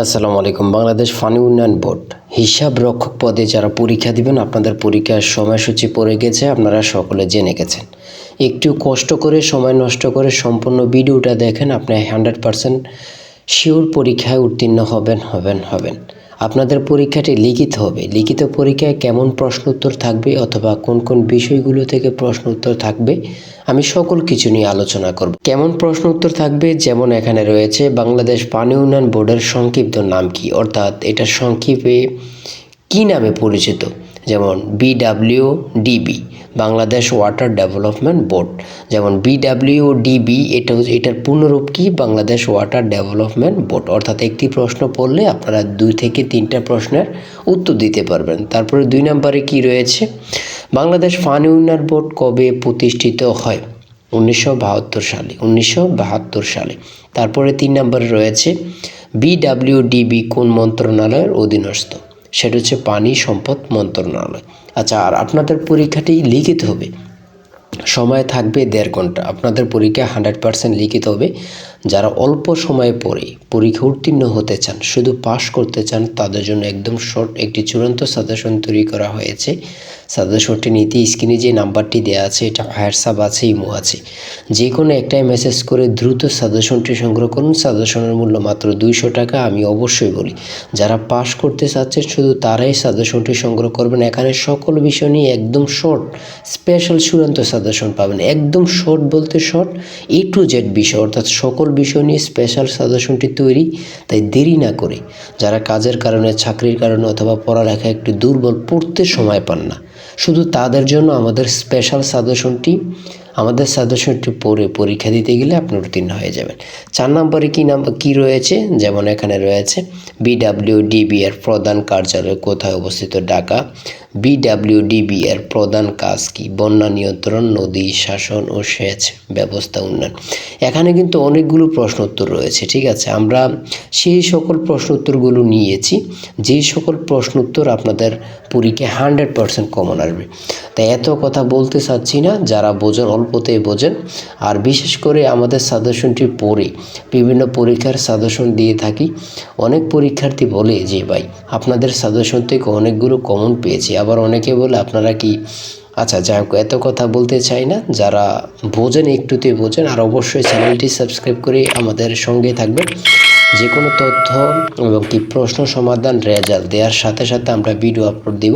আসসালামু আলাইকুম। বাংলাদেশ পানি উন্নয়ন বোর্ড হিসাব রক্ষক পদে যারা পরীক্ষা দিবেন, আপনাদের পরীক্ষার সময়সূচি পড়ে গেছে, আপনারা সকলে জেনে গেছেন। একটু কষ্ট করে সময় নষ্ট করে সম্পূর্ণ ভিডিওটা দেখেন, আপনি 100% শিওর পরীক্ষায় উত্তীর্ণ হবেন। আপনাদের পরীক্ষাটি লিখিত হবে। লিখিত পরীক্ষায় কেমন প্রশ্ন উত্তর থাকবে অথবা কোন কোন বিষয়গুলো থেকে প্রশ্ন উত্তর থাকবে, আমি সকল কিছু নিয়ে আলোচনা করব। কেমন প্রশ্ন উত্তর থাকবে, যেমন এখানে রয়েছে বাংলাদেশ পানি উন্নয়ন বোর্ডের সংক্ষিপ্ত নাম কি, অর্থাৎ এটা সংক্ষেপে কি নামে পরিচিত, যেমন BWDB Bangladesh water development board, যেমন BWDB এটার পূর্ণরূপ কি, বাংলাদেশ ওয়াটার ডেভেলপমেন্ট বোর্ড। অর্থাৎ একটি প্রশ্ন পড়লে আপনারা 2 থেকে 3টা প্রশ্নের উত্তর দিতে পারবেন। তারপরে 2 নম্বরে কি রয়েছে, বাংলাদেশ পানি উন্নয়ন বোর্ড কবে প্রতিষ্ঠিত হয়, 1972 সালে। তারপরে 3 নম্বরে রয়েছে BWDB কোন মন্ত্রণালয়ের অধীনস্থ, সেটা হচ্ছে পানি সম্পদ মন্ত্রণালয়। আচ্ছা, আর আপনাদের পরীক্ষাটি লিখিত হবে, সময় থাকবে 1.5 ঘন্টা। আপনাদের পরীক্ষা 100% লিখিত হবে। যারা অল্প সময়ে পড়ে পরীক্ষা উত্তীর্ণ হতে চান, শুধু পাস করতে চান, তাদের জন্য একদম শর্ট একটি চূড়ান্ত সাজেশন তৈরি করা হয়েছে। সাজেশনটি নিতে স্ক্রিনে যে নাম্বারটি দেওয়া আছে, এটা হোয়াটসঅ্যাপ আছে, ইমো আছে, যে কোনো একটাই মেসেজ করে দ্রুত সাজেশনটি সংগ্রহ করুন। সাজেশনের মূল্য মাত্র 200 টাকা। আমি অবশ্যই বলি, যারা পাস করতে চাচ্ছেন শুধু তারাই সাজেশনটি সংগ্রহ করবেন। এখানে সকল বিষয় নিয়ে একদম শর্ট স্পেশাল চূড়ান্ত সাজেশন পাবেন। একদম শর্ট বলতে শর্ট, A to Z বিষয়, অর্থাৎ সকল বিষয় নিয়ে স্পেশাল সাজেশনটি তৈরি। তাই দেরি না করে, যারা কাজের কারণে, চাকরির কারণে অথবা পড়ালেখা একটু দুর্বল, পড়তে সময় পান না, শুধু তাদের জন্য আমাদের স্পেশাল সাজেশনটি। আমাদের সাজেশনটি পড়ে পরীক্ষা দিতে গেলে আপনি উত্তীর্ণ হয়ে যাবেন। 4 নম্বরে কি রয়েছে, যেমন এখানে রয়েছে BWDB এর প্রধান কার্যালয় কোথায় অবস্থিত, ঢাকা। BWDB এর প্রধান কাজ কি, বন্যা নিয়ন্ত্রণ, নদী শাসন ও সেচ ব্যবস্থা উন্নয়ন। এখানে কিন্তু অনেকগুলো প্রশ্ন উত্তর রয়েছে, ঠিক আছে। আমরা সেই সকল প্রশ্ন উত্তরগুলো নিয়েছি, যেই সকল প্রশ্ন উত্তর আপনাদের পরীক্ষায় 100% কমন আসবে। তাই এত কথা বলতে চাচ্ছি না, যারা বোঝেন অল্পতেই বোঝেন। আর বিশেষ করে আমাদের সাজেশনটি পড়ে বিভিন্ন পরীক্ষার সাজেশন দিয়ে থাকি। অনেক পরীক্ষার্থী বলে যে ভাই, আপনাদের সাজেশন থেকে অনেকগুলো কমন পেয়েছি। আবার অনেকে বলে আপনারা কি, আচ্ছা যাই হোক, এত কথা বলতে চাই না। যারা বোঝেন একটুতেই বোঝেন। আর অবশ্যই চ্যানেলটি সাবস্ক্রাইব করে আমাদের সঙ্গে থাকবেন। যে কোনো তথ্য এবং কি প্রশ্ন সমাধান রেজাল্ট দেওয়ার সাথে সাথে আমরা ভিডিও আপলোড দিব।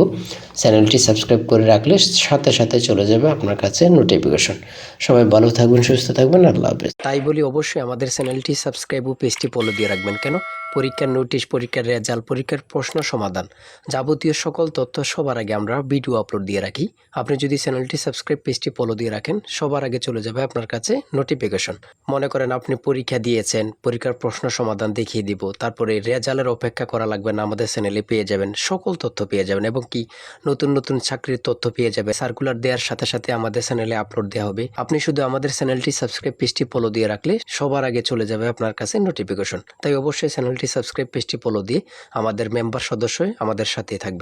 চ্যানেলটি সাবস্ক্রাইব করে রাখলে সাথে সাথে চলে যাবে আপনার কাছে নোটিফিকেশন। সবাই ভালো থাকবেন, সুস্থ থাকবেন, আল্লাহ হাফেজ। তাই বলি, অবশ্যই আমাদের চ্যানেলটি সাবস্ক্রাইব ও পেজটি ফলো দিয়ে রাখবেন। কেন, পরীক্ষার নোটিশ, পরীক্ষার রেজাল্ট, পরীক্ষার প্রশ্ন সমাধান, যাবতীয় সকল তথ্য সবার আগে আমরা ভিডিও আপলোড দিয়ে রাখি। আপনি যদি চ্যানেলটি সাবস্ক্রাইব, পেজটি ফলো দিয়ে রাখেন, সবার আগে চলে যাবে আপনার কাছে নোটিফিকেশন। মনে করেন আপনি পরীক্ষা দিয়েছেন, পরীক্ষার প্রশ্ন সমাধান দেখিয়ে দিব, তারপরে রেজাল্টের অপেক্ষা করা লাগবে না, আমাদের চ্যানেলে পেয়ে যাবেন, সকল তথ্য পেয়ে যাবেন। এবং কি নতুন নতুন চাকরির তথ্য পেয়ে যাবে। সার্কুলার দেওয়ার সাথে সাথে আমাদের চ্যানেলে আপলোড দেওয়া হবে। আপনি শুধু আমাদের চ্যানেলটি সাবস্ক্রাইব, পেজটি ফলো দিয়ে রাখলে সবার আগে চলে যাবে আপনার কাছে নোটিফিকেশন। তাই অবশ্যই চ্যানেলটি সাবস্ক্রাইব, পেজটি ফলো দিয়ে আমাদের মেম্বার সদস্য হয়ে আমাদের সাথে থাকবে।